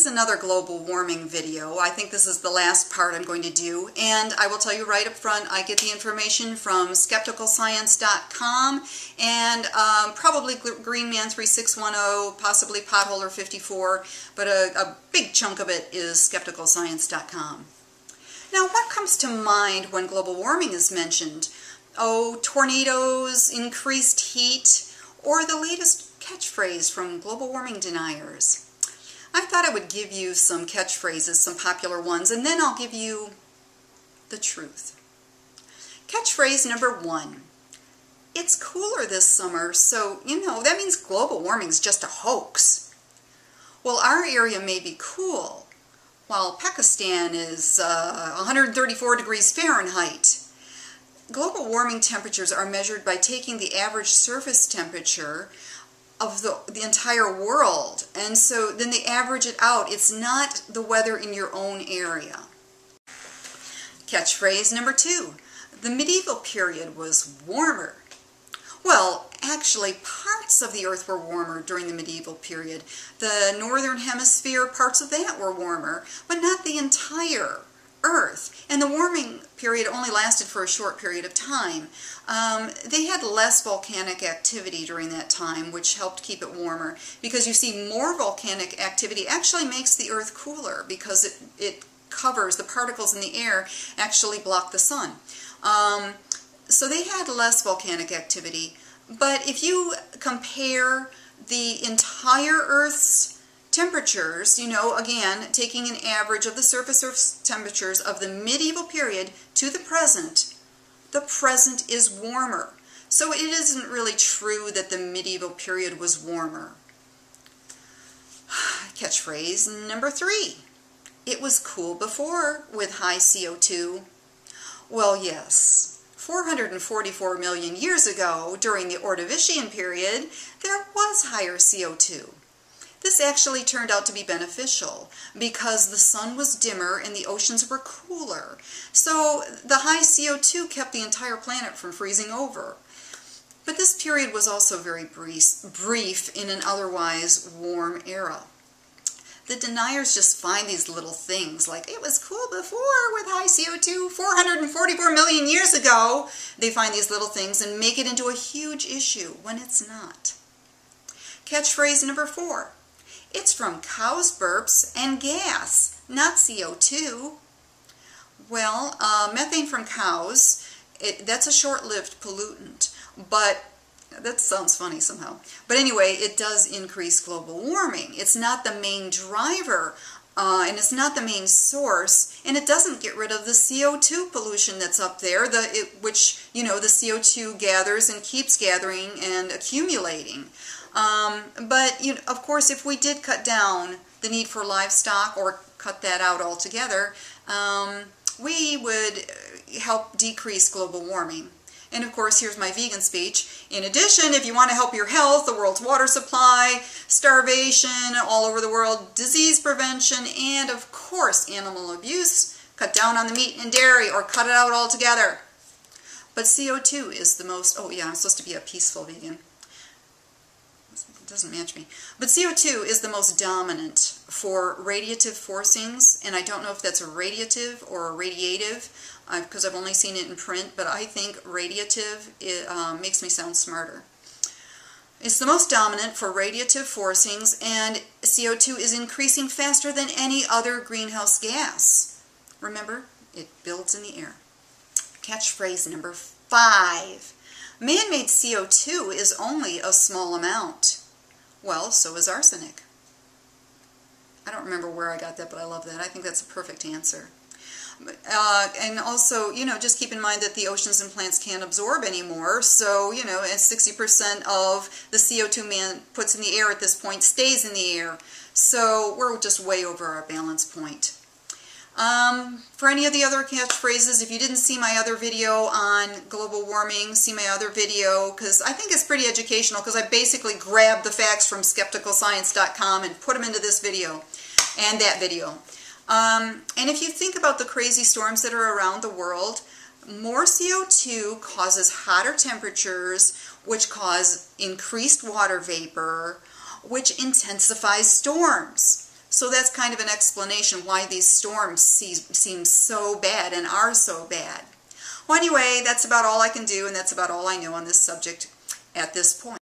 is another global warming video. I think this is the last part I'm going to do, and I will tell you right up front, I get the information from skepticalscience.com and probably Greenman3610, possibly Potholder54, but a big chunk of it is skepticalscience.com. Now, what comes to mind when global warming is mentioned? Oh, tornadoes, increased heat, or the latest catchphrase from global warming deniers. I thought I would give you some catchphrases, some popular ones, and then I'll give you the truth. Catchphrase number 1. It's cooler this summer, so, that means global warming is just a hoax. Well, our area may be cool, while Pakistan is 134 degrees Fahrenheit. Global warming temperatures are measured by taking the average surface temperature of the entire world, and so then they average it out. It's not the weather in your own area. Catchphrase number 2. The medieval period was warmer. Well, actually, parts of the earth were warmer during the medieval period. The northern hemisphere, parts of that were warmer, but not the entire earth. And the warming period only lasted for a short period of time. They had less volcanic activity during that time, which helped keep it warmer, because you see, more volcanic activity actually makes the earth cooler, because it covers, the particles in the air actually block the sun. So they had less volcanic activity. But if you compare the entire Earth's temperatures, again, taking an average of the surface temperatures of the medieval period to the present is warmer. So it isn't really true that the medieval period was warmer. Catchphrase number 3. It was cool before with high CO2. Well, yes. 444 million years ago, during the Ordovician period, there was higher CO2. This actually turned out to be beneficial because the sun was dimmer and the oceans were cooler. So the high CO2 kept the entire planet from freezing over. But this period was also very brief in an otherwise warm era. The deniers just find these little things like, it was cool before with high CO2 444 million years ago. They find these little things and make it into a huge issue when it's not. Catchphrase number 4. It's from cows' burps and gas, not CO2. Well, methane from cows, that's a short-lived pollutant, but that sounds funny somehow. But anyway, it does increase global warming. It's not the main driver, and it's not the main source, and it doesn't get rid of the CO2 pollution that's up there, which, the CO2 gathers and keeps gathering and accumulating. But, of course, if we did cut down the need for livestock or cut that out altogether, we would help decrease global warming. And of course, here's my vegan speech. In addition, if you want to help your health, the world's water supply, starvation all over the world, disease prevention, and of course, animal abuse, cut down on the meat and dairy or cut it out altogether. But CO2 is the most, oh yeah, I'm supposed to be a peaceful vegan. It doesn't match me. But CO2 is the most dominant for radiative forcings, and I don't know if that's a radiative or a radiative, because I've only seen it in print, but I think radiative makes me sound smarter. It's the most dominant for radiative forcings, and CO2 is increasing faster than any other greenhouse gas. Remember, it builds in the air. Catchphrase number 5. Man-made CO2 is only a small amount. Well, so is arsenic. I don't remember where I got that, but I love that. I think that's a perfect answer. And also, just keep in mind that the oceans and plants can't absorb anymore. So, and 60% of the CO2 man puts in the air at this point stays in the air. So we're just way over our balance point. For any of the other catchphrases, if you didn't see my other video on global warming, see my other video, because I think it's pretty educational, because I basically grabbed the facts from skepticalscience.com and put them into this video and that video. And if you think about the crazy storms that are around the world, more CO2 causes hotter temperatures, which cause increased water vapor, which intensifies storms. So So that's kind of an explanation why these storms seem so bad and are so bad. Well, anyway, that's about all I can do, and that's about all I know on this subject at this point.